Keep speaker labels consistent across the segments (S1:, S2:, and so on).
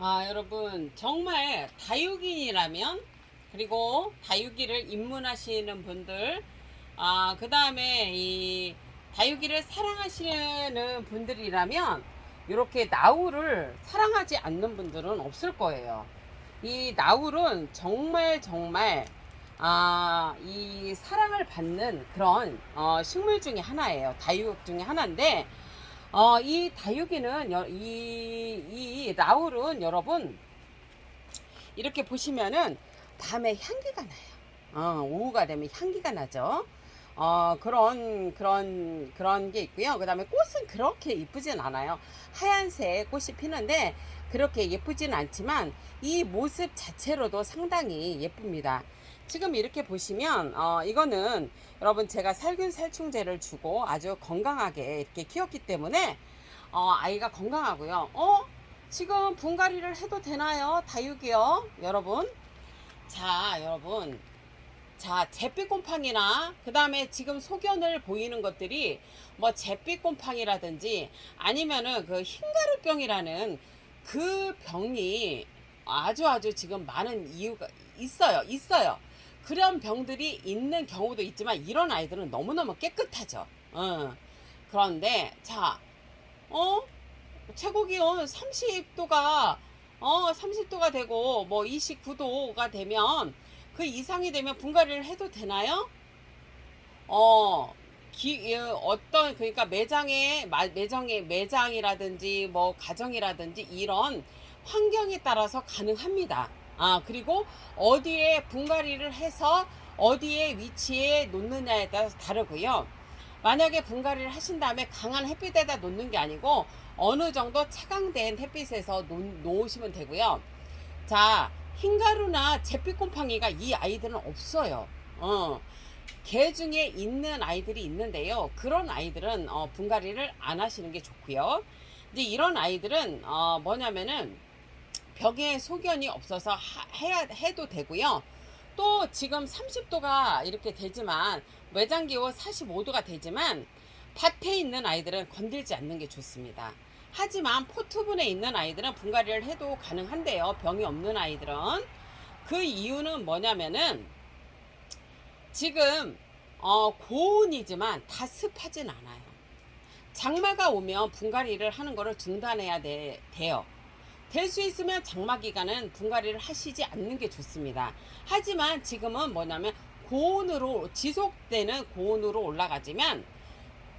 S1: 여러분, 정말 다육인이라면, 그리고 다육이를 입문하시는 분들, 그 다음에 이 다육이를 사랑하시는 분들이라면, 이렇게 나우를 사랑하지 않는 분들은 없을 거예요. 이 나울은 정말 정말 이 사랑을 받는 그런 식물 중에 하나예요. 다육 중에 하나인데, 이 다육이는 이 나울은 여러분 이렇게 보시면은 밤에 향기가 나요. 오후가 되면 향기가 나죠. 그런 게 있고요. 그 다음에 꽃은 그렇게 이쁘진 않아요. 하얀색 꽃이 피는데 그렇게 예쁘진 않지만 이 모습 자체로도 상당히 예쁩니다. 지금 이렇게 보시면 이거는 여러분 제가 살균살충제를 주고 아주 건강하게 이렇게 키웠기 때문에 아이가 건강하고요. 지금 분갈이를 해도 되나요? 다육이요, 여러분. 자, 여러분. 자, 잿빛곰팡이나 그 다음에 지금 소견을 보이는 것들이 뭐 잿빛곰팡이라든지 아니면은 그 흰가루병이라는 그 병이 아주 지금 많은 이유가 있어요. 그런 병들이 있는 경우도 있지만 이런 아이들은 너무너무 깨끗하죠. 그런데 자, 최고 기온 30도가 되고 뭐 29도가 되면 그 이상이 되면 분갈이를 해도 되나요? 그러니까 매장이라든지 뭐 가정이라든지 이런 환경에 따라서 가능합니다. 그리고 어디에 분갈이를 해서 어디에 위치에 놓느냐에 따라서 다르고요. 만약에 분갈이를 하신 다음에 강한 햇빛에다 놓는 게 아니고 어느 정도 차광된 햇빛에서 놓으시면 되고요. 자, 흰가루나 잿빛곰팡이가 이 아이들은 없어요. 개 중에 있는 아이들이 있는데요. 그런 아이들은 분갈이를 안 하시는 게 좋고요. 이제 이런 아이들은 뭐냐면은 벽에 소견이 없어서 해도 되고요. 또 지금 30도가 이렇게 되지만 외장기온 45도가 되지만 밭에 있는 아이들은 건들지 않는 게 좋습니다. 하지만 포트분에 있는 아이들은 분갈이를 해도 가능한데요. 병이 없는 아이들은. 그 이유는 뭐냐면은 지금 고온이지만 다 습하진 않아요. 장마가 오면 분갈이를 하는 거를 중단해야 돼요. 될 수 있으면 장마 기간은 분갈이를 하시지 않는 게 좋습니다. 하지만 지금은 뭐냐면 고온으로 지속되는 고온으로 올라가지만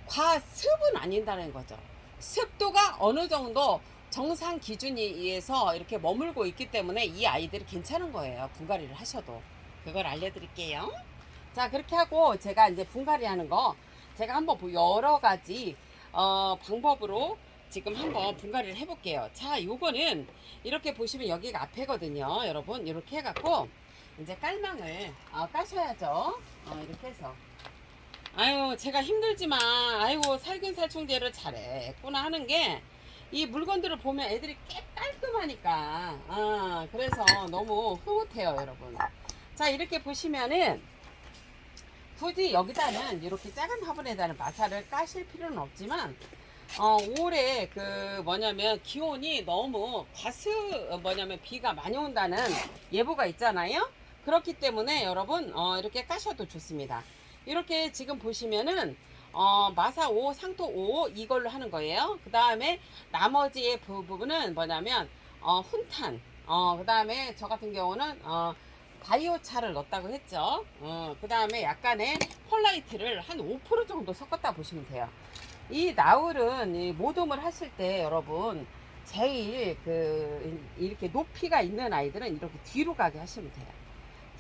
S1: 과습은 아닌다는 거죠. 습도가 어느 정도 정상 기준에 의해서 이렇게 머물고 있기 때문에 이 아이들이 괜찮은 거예요. 분갈이를 하셔도. 그걸 알려드릴게요. 자, 그렇게 하고 제가 이제 분갈이 하는 거 제가 한번 여러 가지 방법으로 지금 한번 분갈이를 해볼게요. 자, 요거는 이렇게 보시면 여기가 앞에거든요. 여러분 이렇게 해갖고 이제 깔망을 까셔야죠. 이렇게 해서 제가 힘들지만 살균살충제를 잘했구나 하는 게 이 물건들을 보면 애들이 깔끔하니까 그래서 너무 흐뭇해요, 여러분. 자, 이렇게 보시면은 굳이 여기다는 이렇게 작은 화분에다는 마사를 까실 필요는 없지만 올해 그 뭐냐면 기온이 너무 비가 많이 온다는 예보가 있잖아요. 그렇기 때문에 여러분 이렇게 까셔도 좋습니다. 이렇게 지금 보시면은 마사 5, 상토 5 이걸로 하는 거예요. 그 다음에 나머지의 부분은 뭐냐면 훈탄, 그 다음에 저 같은 경우는 바이오차를 넣었다고 했죠. 그 다음에 약간의 펄라이트를 한 5% 정도 섞었다 보시면 돼요. 이 나울은 이 모둠을 하실 때 여러분 제일 이렇게 높이가 있는 아이들은 이렇게 뒤로 가게 하시면 돼요.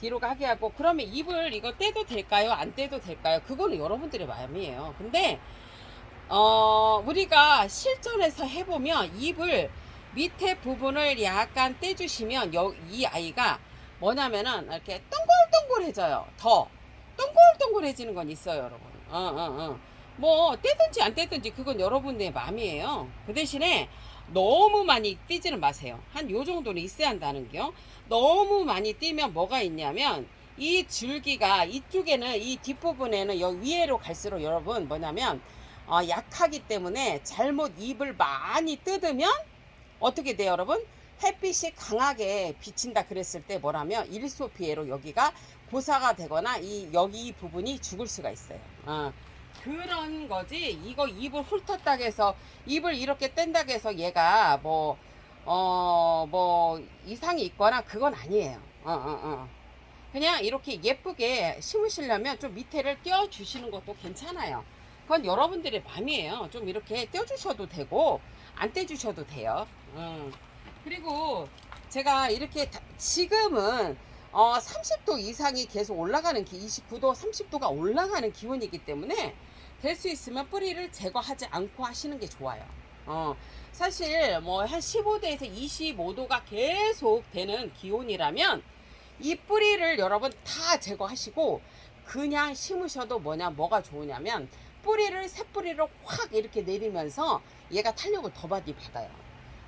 S1: 뒤로 가게 하고 그러면 잎을 이거 떼도 될까요? 안 떼도 될까요? 그거는 여러분들의 마음이에요. 근데 우리가 실전에서 해보면 잎을 밑에 부분을 약간 떼주시면 이 아이가 뭐냐면은 이렇게 동글동글해져요. 더 동글동글해지는 건 있어요, 여러분. 뭐 떼든지 안 떼든지 그건 여러분의 마음이에요. 그 대신에 너무 많이 띄지는 마세요. 한 요 정도는 있어야 한다는 게요. 너무 많이 띄면 뭐가 있냐면 이 줄기가 이쪽에는 이 뒷부분에는 여기 위로 갈수록 여러분 뭐냐면 약하기 때문에 잘못 잎을 많이 뜯으면 어떻게 돼요, 여러분? 햇빛이 강하게 비친다 그랬을 때 뭐라면 일소 피해로 여기가 고사가 되거나 여기 이 부분이 죽을 수가 있어요. 그런 거지. 이거 잎을 훑었다 해서 잎을 이렇게 뗀다 해서 얘가 뭐 이상이 있거나 그건 아니에요. 그냥 이렇게 예쁘게 심으시려면 좀 밑에를 띄워 주시는 것도 괜찮아요. 그건 여러분들의 마음이에요. 좀 이렇게 띄워 주셔도 되고 안 떼 주셔도 돼요. 그리고 제가 이렇게 지금은 30도 이상이 계속 올라가는 29도 30도가 올라가는 기온이기 때문에 될 수 있으면 뿌리를 제거하지 않고 하시는 게 좋아요. 사실 뭐 한 15도에서 25도가 계속 되는 기온이라면 이 뿌리를 여러분 다 제거하시고 그냥 심으셔도 뭐가 좋으냐면 뿌리를 새 뿌리를 확 이렇게 내리면서 얘가 탄력을 더 많이 받아요.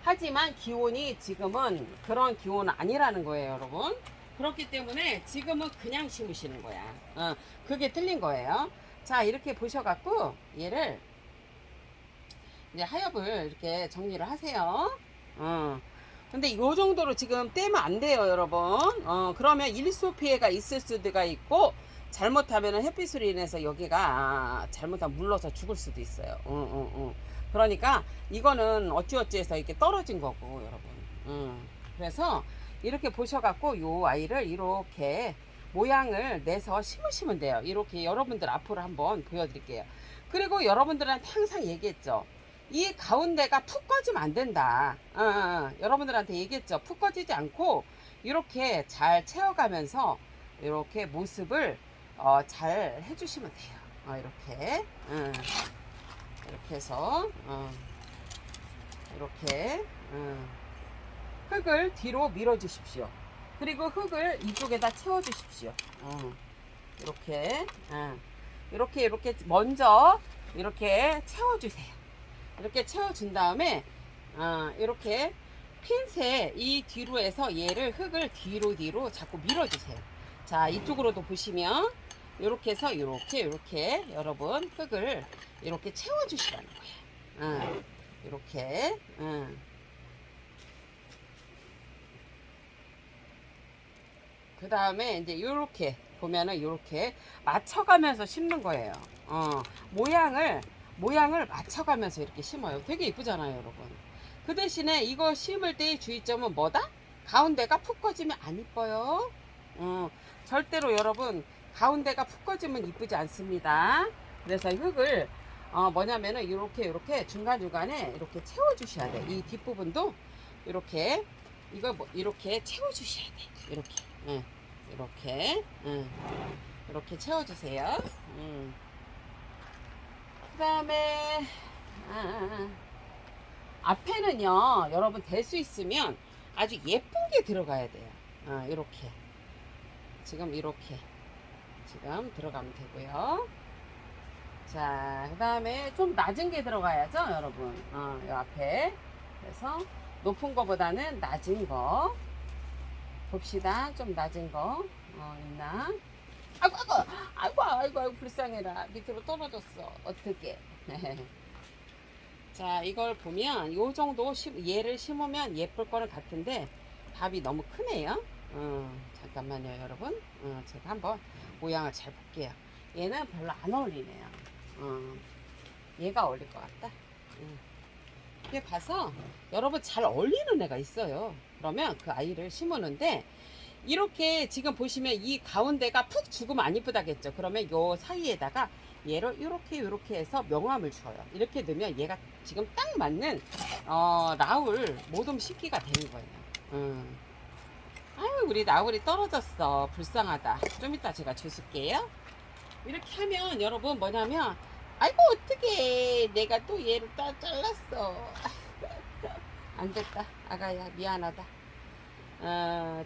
S1: 하지만 기온이 지금은 그런 기온은 아니라는 거예요, 여러분. 그렇기 때문에 지금은 그냥 심으시는 거야. 그게 틀린 거예요. 자, 이렇게 보셔갖고 얘를 이제 하엽을 이렇게 정리를 하세요. 근데 요 정도로 지금 떼면 안 돼요, 여러분. 그러면 일소 피해가 있을 수가 있고 잘못하면 햇빛으로 인해서 여기가 잘못하면 물러서 죽을 수도 있어요. 그러니까 이거는 어찌어찌해서 이렇게 떨어진 거고, 여러분. 그래서 이렇게 보셔갖고 요 아이를 이렇게 모양을 내서 심으시면 돼요. 이렇게 여러분들 앞으로 한번 보여드릴게요. 그리고 여러분들한테 항상 얘기했죠. 이 가운데가 푹 꺼지면 안 된다. 여러분들한테 얘기했죠. 푹 꺼지지 않고 이렇게 잘 채워가면서 이렇게 모습을 잘 해주시면 돼요. 이렇게 이렇게 해서 이렇게 흙을 뒤로 밀어 주십시오. 그리고 흙을 이쪽에다 채워 주십시오. 이렇게 먼저 이렇게 채워 주세요. 이렇게 채워준 다음에 이렇게 핀셋 이 뒤로 해서 얘를 흙을 뒤로 자꾸 밀어주세요. 자, 이쪽으로도 보시면 이렇게 해서 이렇게 여러분 흙을 이렇게 채워주시라는 거예요. 이렇게 그 다음에 이제 이렇게 보면은 이렇게 맞춰가면서 심는 거예요. 모양을 맞춰가면서 이렇게 심어요. 되게 이쁘잖아요, 여러분. 그 대신에 이거 심을 때의 주의점은 뭐다? 가운데가 푹 꺼지면 안 이뻐요. 절대로 여러분 가운데가 푹 꺼지면 이쁘지 않습니다. 그래서 흙을 뭐냐면은 이렇게 중간중간에 이렇게 채워주셔야 돼. 이 뒷부분도 이렇게 이렇게 채워주셔야 돼. 이렇게 채워주세요. 그 다음에 앞에는요 여러분 될 수 있으면 아주 예쁜 게 들어가야 돼요. 이렇게 지금 이렇게 지금 들어가면 되고요. 자, 그 다음에 좀 낮은 게 들어가야죠, 여러분. 이 앞에. 그래서 높은 거보다는 낮은 거 봅시다. 좀 낮은 거 있나? 아이고, 불쌍해라. 밑으로 떨어졌어. 어떻게? 자, 이걸 보면 요 정도 얘를 심으면 예쁠 거는 같은데 밥이 너무 크네요. 잠깐만요, 여러분. 제가 한번 모양을 잘 볼게요. 얘는 별로 안 어울리네요. 얘가 어울릴 것 같다. 이렇게 봐서 여러분 잘 어울리는 애가 있어요. 그러면 그 아이를 심으는데 이렇게 지금 보시면 이 가운데가 푹 죽으면 안 이쁘다겠죠. 그러면 요 사이에다가 얘를 이렇게 해서 명암을 줘요. 이렇게 넣으면 얘가 지금 딱 맞는 라울 모둠 심기가 되는 거예요. 아유, 우리 나울이 떨어졌어. 불쌍하다. 좀 이따 제가 주실게요. 이렇게 하면 여러분 뭐냐면 아이고 어떡해, 내가 또 얘를 잘랐어. 안 됐다, 아가야, 미안하다.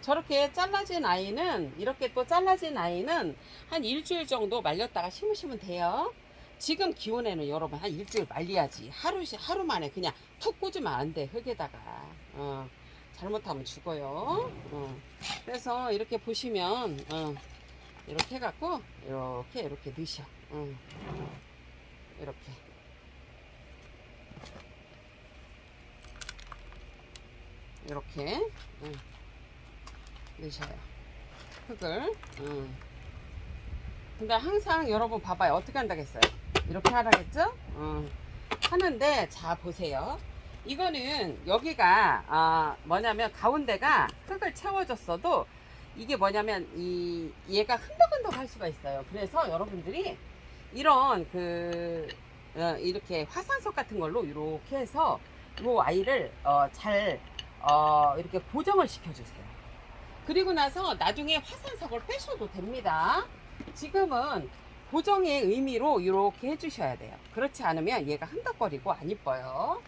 S1: 저렇게 잘라진 아이는 이렇게 또 잘라진 아이는 한 일주일 정도 말렸다가 심으시면 돼요. 지금 기온에는 여러분 한 일주일 말려야지. 하루 만에 그냥 툭 꽂으면 안 돼, 흙에다가. 잘못하면 죽어요. 그래서 이렇게 보시면 이렇게 해갖고 이렇게 넣으셔. 이렇게 넣으셔요. 흙을. 근데 항상 여러분 봐봐요. 어떻게 한다겠어요? 이렇게 하라겠죠? 하는데 자 보세요. 이거는 여기가 뭐냐면 가운데가 흙을 채워줬어도 이게 뭐냐면 얘가 흔덕흔덕 할 수가 있어요. 그래서 여러분들이 이런 이렇게 화산석 같은 걸로 이렇게 해서 이 아이를 잘 이렇게 고정을 시켜주세요. 그리고 나서 나중에 화산석을 빼셔도 됩니다. 지금은 고정의 의미로 이렇게 해주셔야 돼요. 그렇지 않으면 얘가 흔덕거리고 안 이뻐요.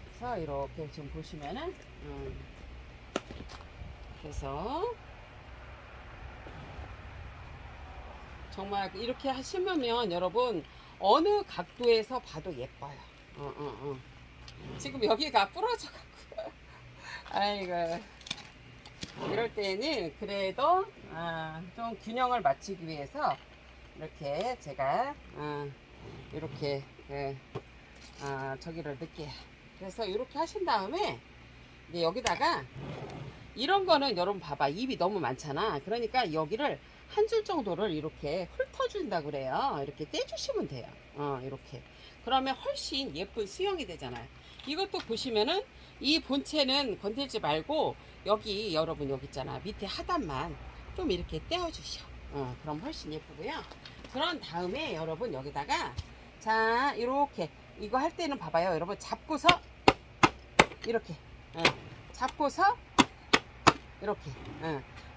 S1: 그래서 이렇게 지금 보시면은 그래서 정말 이렇게 심으면 여러분 어느 각도에서 봐도 예뻐요. 지금 여기가 부러져 갖고 아이고 이럴 때는 그래도 좀 균형을 맞추기 위해서 이렇게 제가 이렇게 저기를 넣게. 그래서 이렇게 하신 다음에 이제 여기다가 이런 거는 여러분 봐봐 잎이 너무 많잖아. 그러니까 여기를 한 줄 정도를 이렇게 훑어준다 그래요. 이렇게 떼주시면 돼요. 이렇게 그러면 훨씬 예쁜 수영이 되잖아요. 이것도 보시면은 이 본체는 건들지 말고 여기 여러분 여기 있잖아 밑에 하단만 좀 이렇게 떼어주셔. 그럼 훨씬 예쁘고요. 그런 다음에 여러분 여기다가 자 이렇게 이거 할 때는 봐봐요. 여러분 잡고서 이렇게 잡고서 이렇게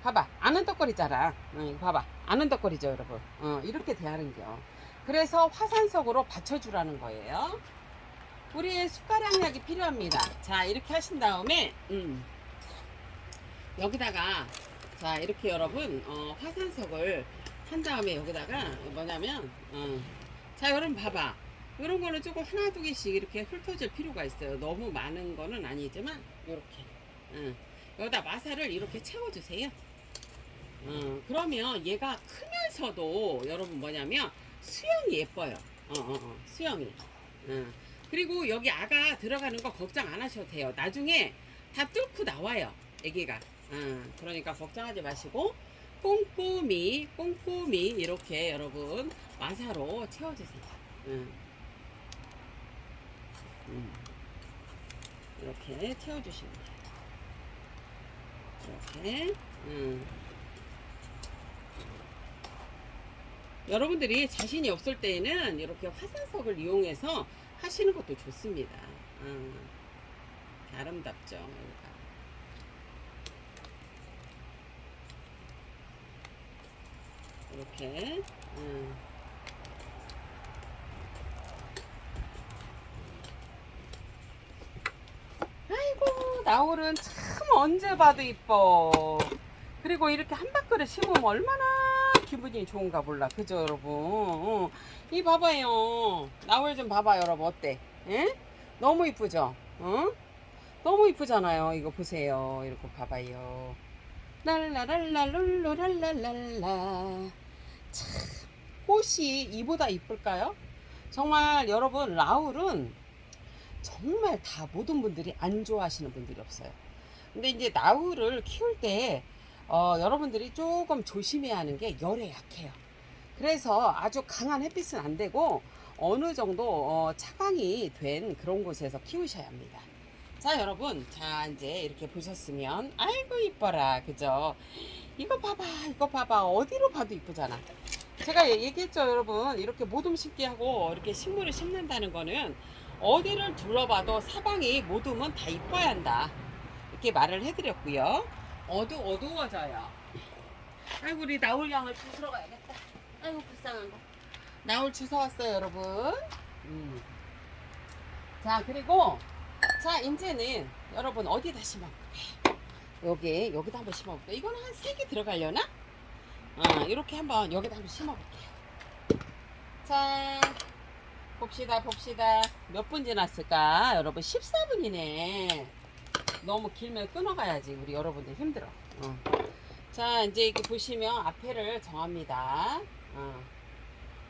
S1: 봐봐 안 흔덕거리잖아. 이거 봐봐 안 흔덕거리죠 여러분. 이렇게 대하는겨. 그래서 화산석으로 받쳐주라는 거예요. 우리의 숟가락약이 필요합니다. 자 이렇게 하신 다음에 여기다가 자 이렇게 여러분 화산석을 한 다음에 여기다가 뭐냐면 자 여러분 봐봐 이런 거는 조금 하나 두 개씩 이렇게 훑어줄 필요가 있어요. 너무 많은 거는 아니지만 이렇게 여기다 마사를 이렇게 채워주세요. 그러면 얘가 크면서도 여러분 뭐냐면 수영이 예뻐요. 수영이. 그리고 여기 아가 들어가는 거 걱정 안 하셔도 돼요. 나중에 다 뚫고 나와요. 애기가. 그러니까 걱정하지 마시고 꼼꼼히 이렇게 여러분 마사로 채워주세요. 이렇게 채워주시면 돼요. 이렇게. 여러분들이 자신이 없을 때에는 이렇게 화산석을 이용해서 하시는 것도 좋습니다. 아름답죠. 이렇게. 아이고 나올은 참 언제 봐도 이뻐. 그리고 이렇게 한 바퀴를 심으면 얼마나 기분이 좋은가 몰라. 그죠 여러분. 이 봐봐요. 나올 좀 봐봐 여러분. 어때? 에? 너무 이쁘죠? 너무 이쁘잖아요. 이거 보세요. 이렇게 봐봐요. 랄라랄라 룰루랄랄랄라. 참 꽃이 이보다 이쁠까요? 정말 여러분 라울은 정말 다 모든 분들이 안 좋아하시는 분들이 없어요. 근데 이제 나울을 키울 때 여러분들이 조금 조심해야 하는 게 열에 약해요. 그래서 아주 강한 햇빛은 안 되고 어느 정도 차광이 된 그런 곳에서 키우셔야 합니다. 자 여러분 자 이제 이렇게 보셨으면 아이고 이뻐라 그죠? 이거 봐봐 어디로 봐도 이쁘잖아. 제가 얘기했죠 여러분. 이렇게 모둠 심기 하고 이렇게 식물을 심는다는 거는 어디를 둘러봐도 사방이 모둠은 다 이뻐야 한다 이렇게 말을 해드렸고요. 어두워져요. 아이고 우리 나올 양을 주스러 가야겠다. 아이고 불쌍한 거. 나올 주워왔어요 여러분. 자 그리고 자 이제는 여러분 어디다 심어볼게요. 여기다 한번 심어볼게요. 이거는 한 3개 들어가려나? 이렇게 한번 여기다 한번 심어볼게요. 자 봅시다 몇 분 지났을까 여러분. 14분이네 너무 길면 끊어가야지 우리 여러분들 힘들어. 자 이제 이렇게 보시면 앞에를 정합니다.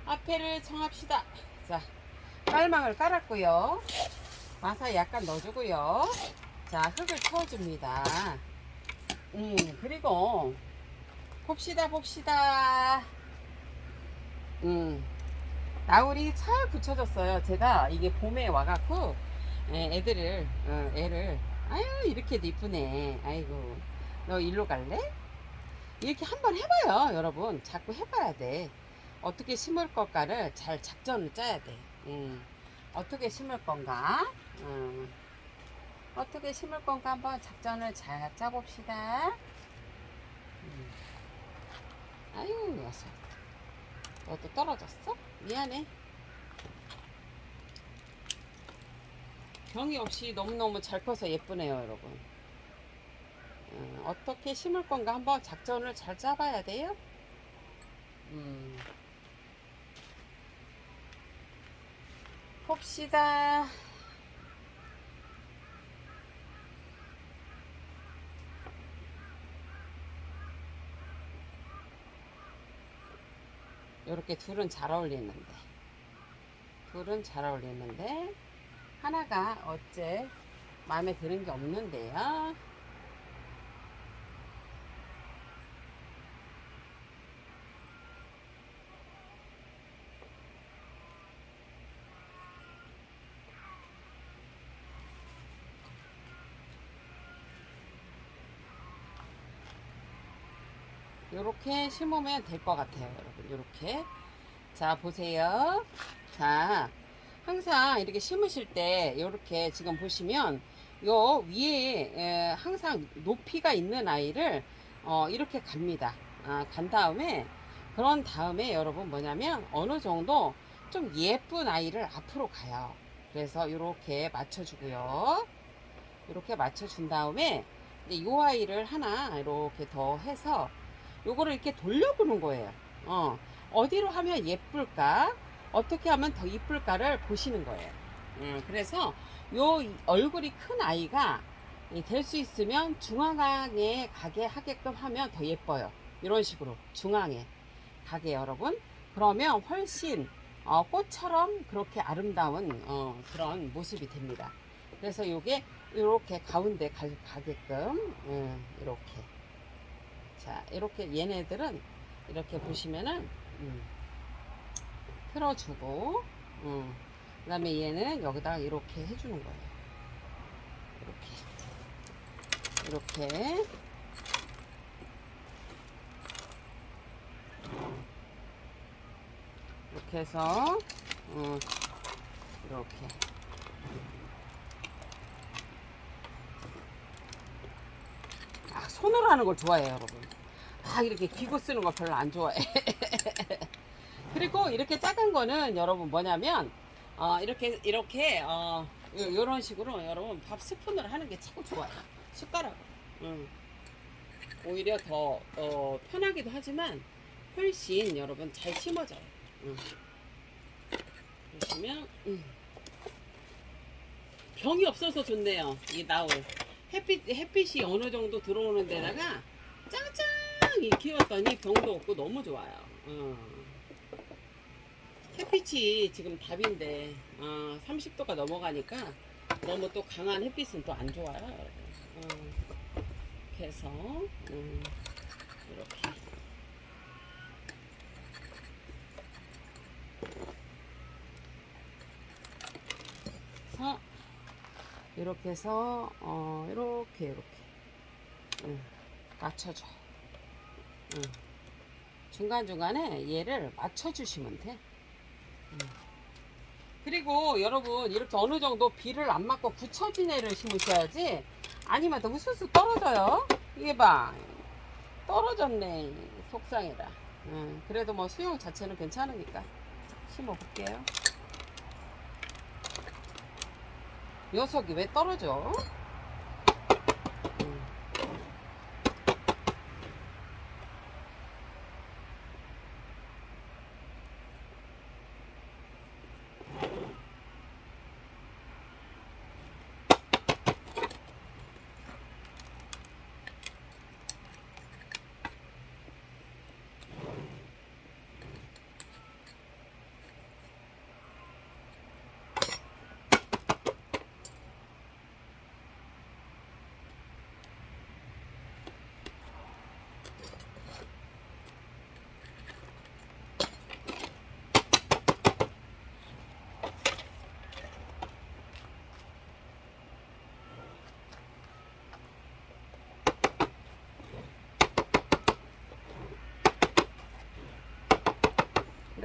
S1: 앞에를 정합시다. 자 깔망을 깔았고요. 마사 약간 넣어주고요. 자, 흙을 채워줍니다. 그리고 봅시다. 나울이 잘 붙여졌어요. 제가 이게 봄에 와갖고 애를 아유 이렇게도 이쁘네. 아이고 너 일로 갈래? 이렇게 한번 해봐요, 여러분. 자꾸 해봐야 돼. 어떻게 심을 것까를 잘 작전을 짜야 돼. 어떻게 심을 건가? 어떻게 심을 건가 한번 작전을 잘 짜봅시다. 아유 녀석, 너도 떨어졌어? 미안해. 병이 없이 너무너무 잘 커서 예쁘네요, 여러분. 어떻게 심을 건가 한번 작전을 잘 짜봐야 돼요. 봅시다. 이렇게 둘은 잘 어울리는데 하나가 어째 마음에 드는 게 없는데요. 요렇게 심으면 될 것 같아요, 여러분. 요렇게. 자, 보세요. 자, 항상 이렇게 심으실 때 요렇게 지금 보시면 요 위에 항상 높이가 있는 아이를 이렇게 갑니다. 간 다음에 그런 다음에 여러분 뭐냐면 어느 정도 좀 예쁜 아이를 앞으로 가요. 그래서 이렇게 맞춰주고요. 이렇게 맞춰준 다음에 이제 요 아이를 하나 이렇게 더 해서 요거를 이렇게 돌려보는 거예요. 어디로 하면 예쁠까? 어떻게 하면 더 이쁠까를 보시는 거예요. 그래서 요 얼굴이 큰 아이가 될 수 있으면 중앙에 가게 하게끔 하면 더 예뻐요. 이런 식으로 중앙에 가게 여러분. 그러면 훨씬 꽃처럼 그렇게 아름다운 그런 모습이 됩니다. 그래서 요게 이렇게 가운데 가게끔 이렇게 자 이렇게 얘네들은 이렇게 보시면은 틀어주고 그 다음에 얘는 여기다가 이렇게 해주는 거예요. 이렇게 해서 이렇게 손으로 하는 걸 좋아해요, 여러분. 이렇게 기구 쓰는 거 별로 안 좋아해. 그리고 이렇게 작은 거는 여러분 뭐냐면 이렇게 요런 식으로 여러분 밥 스푼으로 하는 게 최고 좋아요. 숟가락. 오히려 더 편하기도 하지만 훨씬 여러분 잘 심어져요. 보시면 병이 없어서 좋네요. 이 나올 햇빛이 어느 정도 들어오는 데다가 짱짱이 키웠더니 병도 없고 너무 좋아요. 햇빛이 지금 답인데 30도가 넘어가니까 너무 또 강한 햇빛은 또 안 좋아요, 여러분. 이렇게 해서 이렇게 이렇게 해서 이렇게 맞춰줘. 중간중간에 얘를 맞춰주시면 돼. 그리고 여러분 이렇게 어느 정도 비를 안 맞고 굳혀진 애를 심으셔야지 아니면 또 우수수 떨어져요. 이게 봐 떨어졌네. 속상해라. 그래도 뭐 수용 자체는 괜찮으니까 심어 볼게요. 녀석이 왜 떨어져?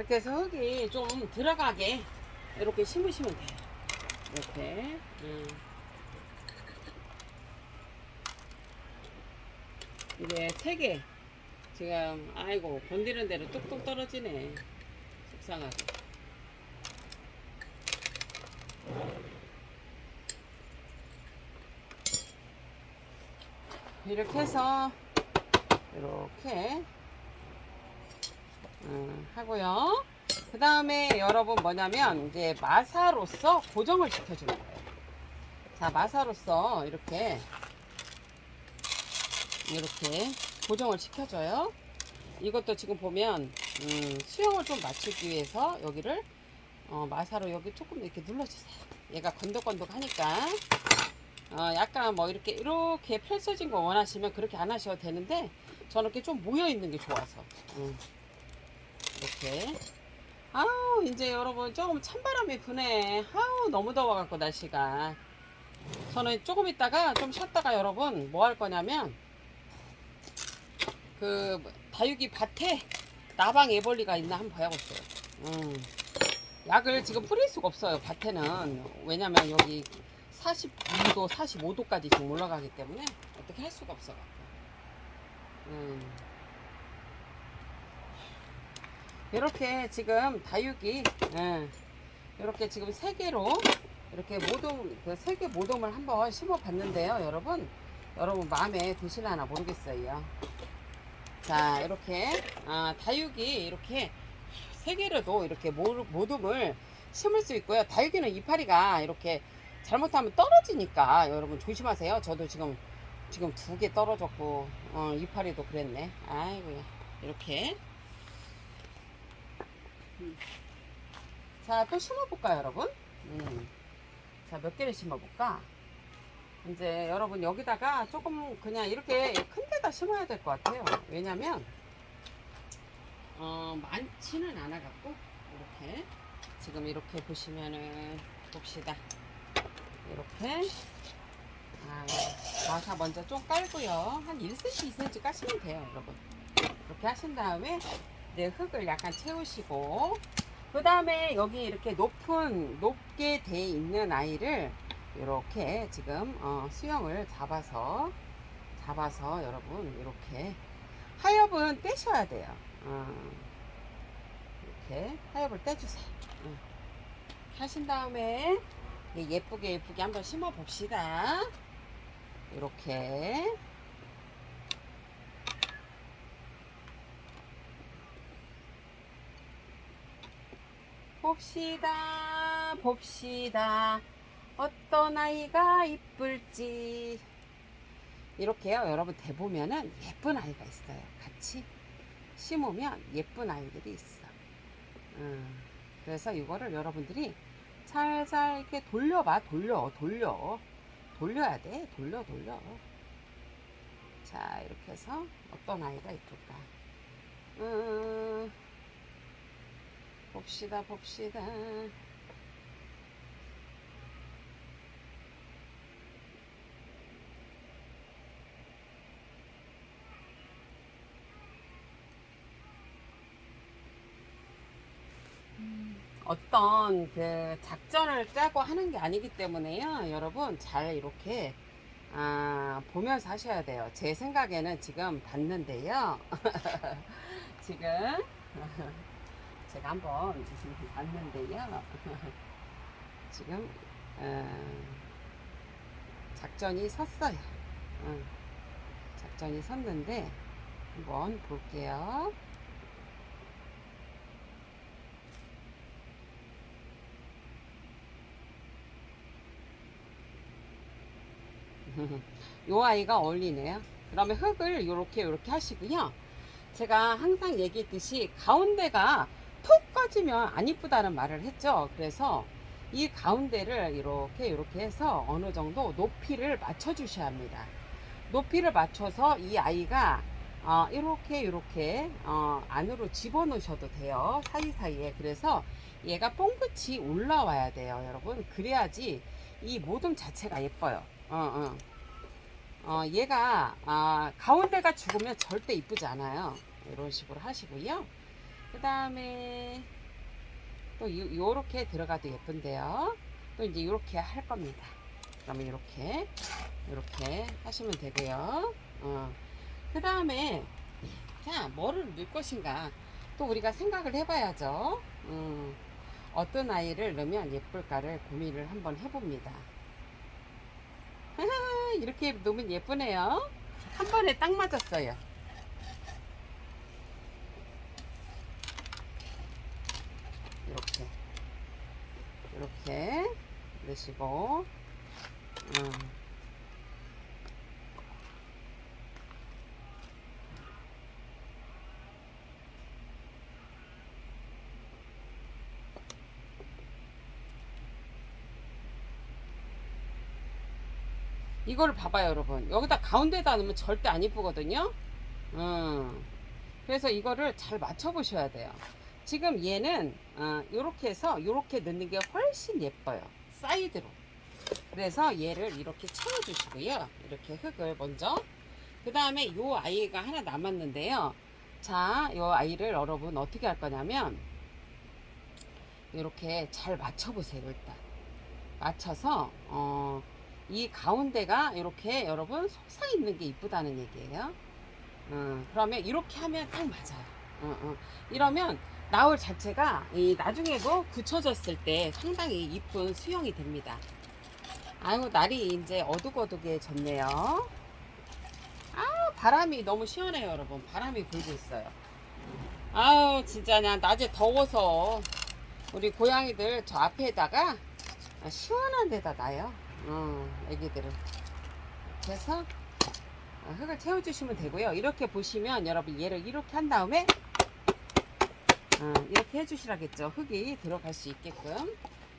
S1: 이렇게 해서 흙이 좀 들어가게 이렇게 심으시면 돼요. 이렇게. 이제 3개. 지금 아이고 건드리는 대로 뚝뚝 떨어지네. 속상하게. 이렇게 해서 이렇게 하고요. 그 다음에 여러분 뭐냐면 이제 마사로서 고정을 시켜주는 거예요. 자, 마사로서 이렇게 고정을 시켜줘요. 이것도 지금 보면 수영을 좀 맞추기 위해서 여기를 마사로 여기 조금 이렇게 눌러주세요. 얘가 건덕건덕 하니까 약간 뭐 이렇게 펼쳐진 거 원하시면 그렇게 안 하셔도 되는데 저는 이렇게 좀 모여 있는 게 좋아서 이렇게. 아우 이제 여러분 조금 찬바람이 부네. 아우 너무 더워갖고 날씨가. 저는 조금 있다가 좀 쉬었다가 여러분 뭐 할 거냐면 그 다육이 밭에 나방 애벌리가 있나 한번 봐야겠어요. 약을 지금 뿌릴 수가 없어요 밭에는. 왜냐면 여기 42도 45도까지 지금 올라가기 때문에 어떻게 할 수가 없어. 이렇게 지금 다육이 이렇게 지금 3개로 이렇게 모둠 그 3개 모둠을 한번 심어 봤는데요. 여러분 마음에 드실라나 모르겠어요. 자 이렇게 다육이 이렇게 3개로도 이렇게 모둠을 심을 수 있고요. 다육이는 이파리가 이렇게 잘못하면 떨어지니까 여러분 조심하세요. 저도 지금 2개 떨어졌고 이파리도 그랬네. 아이고 이렇게. 자, 또 심어볼까요, 여러분? 자, 몇 개를 심어볼까? 이제 여러분 여기다가 조금 그냥 이렇게 큰 데다 심어야 될 것 같아요. 왜냐면 많지는 않아갖고 이렇게 지금 이렇게 보시면은 봅시다. 이렇게 마사 먼저 좀 깔고요. 한 1cm, 2cm 까시면 돼요, 여러분. 이렇게 하신 다음에 이제 흙을 약간 채우시고 그 다음에 여기 이렇게 높게 돼 있는 아이를 이렇게 지금 수영을 잡아서 여러분 이렇게 하엽은 떼셔야 돼요. 이렇게 하엽을 떼주세요. 하신 다음에 예쁘게 한번 심어 봅시다. 이렇게 봅시다. 어떤 아이가 이쁠지. 이렇게요. 여러분 대보면은 예쁜 아이가 있어요. 같이 심으면 예쁜 아이들이 있어. 그래서 이거를 여러분들이 살살 이렇게 돌려봐. 돌려야 돼. 돌려. 자, 이렇게 해서 어떤 아이가 이쁠까? 봅시다. 어떤 그 작전을 짜고 하는 게 아니기 때문에요. 여러분 잘 이렇게 보면서 하셔야 돼요. 제 생각에는 지금 봤는데요. 지금 제가 한번 봤는데요. 지금 작전이 섰어요. 작전이 섰는데 한번 볼게요. 요 아이가 어울리네요. 그러면 흙을 이렇게 하시고요. 제가 항상 얘기했듯이 가운데가 툭 꺼지면 안 이쁘다는 말을 했죠. 그래서 이 가운데를 이렇게 해서 어느 정도 높이를 맞춰 주셔야 합니다. 높이를 맞춰서 이 아이가 이렇게 안으로 집어 넣으셔도 돼요. 사이사이에. 그래서 얘가 뽕끝이 올라와야 돼요, 여러분. 그래야지 이 모둠 자체가 예뻐요. 얘가 가운데가 죽으면 절대 이쁘지 않아요. 이런 식으로 하시고요. 그 다음에 또 요렇게 들어가도 예쁜데요. 또 이제 요렇게 할 겁니다. 그러면 요렇게 하시면 되고요. 그 다음에 자, 뭐를 넣을 것인가 또 우리가 생각을 해봐야죠. 어떤 아이를 넣으면 예쁠까를 고민을 한번 해봅니다. 이렇게 놓으면 예쁘네요. 한 번에 딱 맞았어요. 이렇게 넣으시고, 이거를 봐봐요, 여러분. 여기다 가운데다 넣으면 절대 안 이쁘거든요. 그래서 이거를 잘 맞춰 보셔야 돼요. 지금 얘는 요렇게 해서 요렇게 넣는 게 훨씬 예뻐요. 사이드로. 그래서 얘를 이렇게 채워 주시고요. 이렇게 흙을 먼저. 그 다음에 요 아이가 하나 남았는데요. 자, 요 아이를 여러분 어떻게 할 거냐면 이렇게 잘 맞춰 보세요. 일단 맞춰서 이 가운데가 이렇게 여러분 속상 있는 게 이쁘다는 얘기예요. 그러면 이렇게 하면 딱 맞아요. 이러면 나올 자체가 나중에도 굳혀졌을 때 상당히 이쁜 수영이 됩니다. 아이고, 날이 이제 어둑어둑해졌네요. 바람이 너무 시원해요, 여러분. 바람이 불고 있어요. 아우, 진짜 그냥 낮에 더워서 우리 고양이들 저 앞에다가 시원한 데다 놔요. 애기들을. 그래서 흙을 채워주시면 되고요. 이렇게 보시면 여러분 얘를 이렇게 한 다음에 이렇게 해주시라겠죠. 흙이 들어갈 수 있게끔.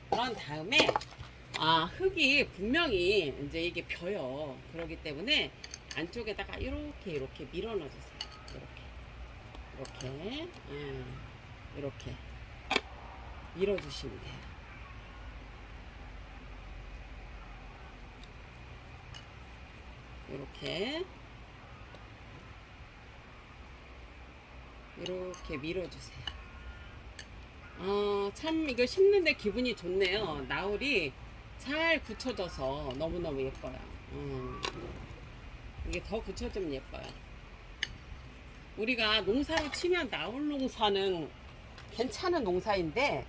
S1: 그런 다음에 흙이 분명히 이제 이게 벼요. 그러기 때문에 안쪽에다가 이렇게 밀어 넣어주세요. 이렇게 밀어주시면 돼요. 이렇게 밀어주세요. 참 이거 심는데 기분이 좋네요. 나울이 잘 굳혀져서 너무너무 예뻐요. 이게 더 굳혀지면 예뻐요. 우리가 농사로 치면 나울 농사는 괜찮은 농사인데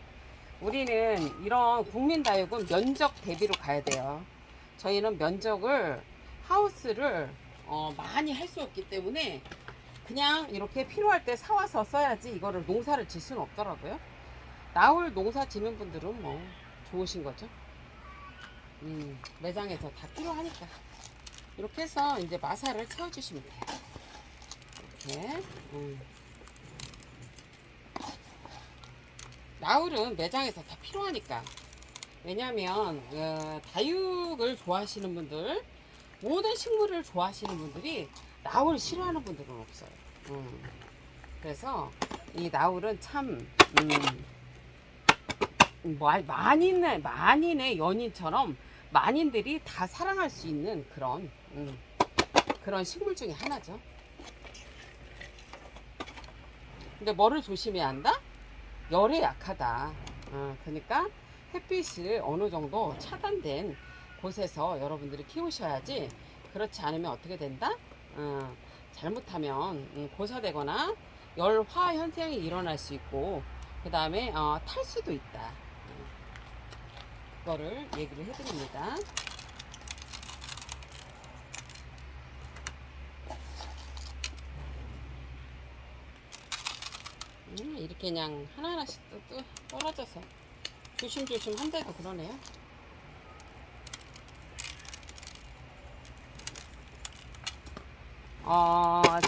S1: 우리는 이런 국민다육은 면적 대비로 가야 돼요. 저희는 면적을 하우스를 많이 할 수 없기 때문에 그냥 이렇게 필요할 때 사와서 써야지 이거를 농사를 질 수는 없더라고요. 나울 농사 지는 분들은 뭐 좋으신 거죠. 매장에서 다 필요하니까 이렇게 해서 이제 마사를 채워주시면 돼요. 이렇게. 나울은 매장에서 다 필요하니까. 왜냐면 다육을 좋아하시는 분들, 모든 식물을 좋아하시는 분들이 나울 싫어하는 분들은 없어요. 그래서 이 나울은 참 만인의 연인처럼 만인들이 다 사랑할 수 있는 그런 식물 중에 하나죠. 근데 뭐를 조심해야 한다? 열에 약하다. 그러니까 햇빛을 어느 정도 차단된 곳에서 여러분들이 키우셔야지. 그렇지 않으면 어떻게 된다? 잘못하면 고사되거나 열화 현상이 일어날 수 있고, 그 다음에 탈 수도 있다. 그거를 얘기를 해드립니다. 이렇게 그냥 하나하나씩 또 떨어져서 조심조심 한데도 그러네요.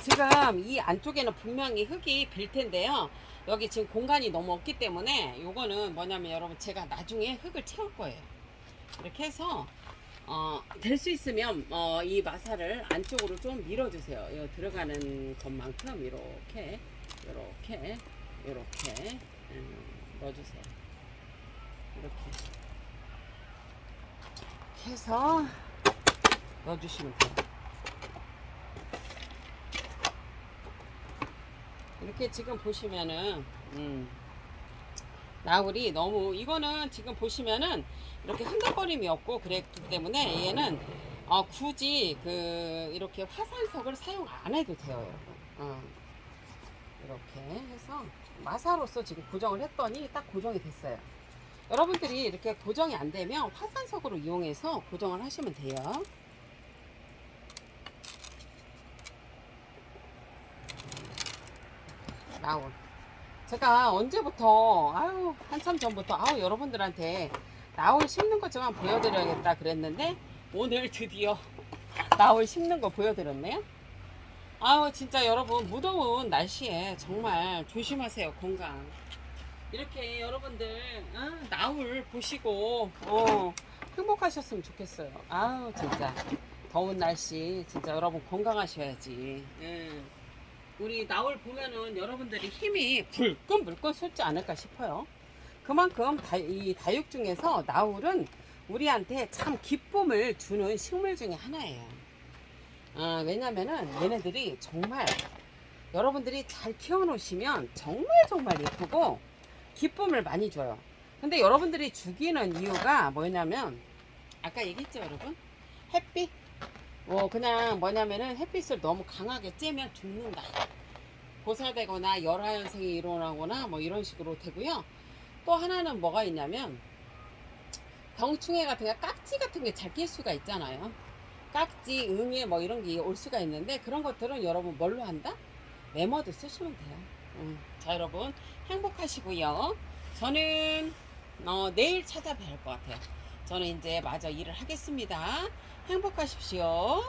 S1: 지금 이 안쪽에는 분명히 흙이 빌 텐데요. 여기 지금 공간이 너무 없기 때문에 요거는 뭐냐면 여러분 제가 나중에 흙을 채울 거예요. 이렇게 해서 될 수 있으면 이 마사를 안쪽으로 좀 밀어주세요. 들어가는 것만큼 이렇게 넣어주세요. 이렇게 해서 넣어주시면 돼요. 이렇게 지금 보시면은 나울이 너무 이거는 지금 보시면은 이렇게 흔들거림이 없고 그랬기 때문에 얘는 굳이 그 이렇게 화산석을 사용 안 해도 돼요, 여러분. 이렇게 해서 마사로서 지금 고정을 했더니 딱 고정이 됐어요. 여러분들이 이렇게 고정이 안 되면 화산석으로 이용해서 고정을 하시면 돼요. 나올. 제가 언제부터 한참 전부터 여러분들한테 나올 심는 것 좀 보여드려야겠다 그랬는데 오늘 드디어 나올 심는 거 보여드렸네요. 진짜 여러분 무더운 날씨에 정말 조심하세요. 건강. 이렇게 여러분들 나올 보시고 행복하셨으면 좋겠어요. 진짜 더운 날씨 진짜 여러분 건강하셔야지. 우리 나올 보면은 여러분들이 힘이 불끈불끈 솟지 않을까 싶어요. 그만큼 이 다육 중에서 나울은 우리한테 참 기쁨을 주는 식물 중에 하나예요. 왜냐면은 얘네들이 정말 여러분들이 잘 키워놓으시면 정말 예쁘고 기쁨을 많이 줘요. 근데 여러분들이 죽이는 이유가 뭐냐면 아까 얘기했죠, 여러분? 햇빛. 그냥 뭐냐면은 햇빛을 너무 강하게 쬐면 죽는다. 고살되거나 열화현생이 일어나거나 뭐 이런 식으로 되고요. 또 하나는 뭐가 있냐면 병충해 같은 게 깍지 같은 게 잘 낄 수가 있잖아요. 깍지, 응애 뭐 이런 게 올 수가 있는데 그런 것들은 여러분 뭘로 한다? 메모드 쓰시면 돼요. 자, 여러분 행복하시고요. 저는 내일 찾아뵐 것 같아요. 저는 이제 마저 일을 하겠습니다. 행복하십시오.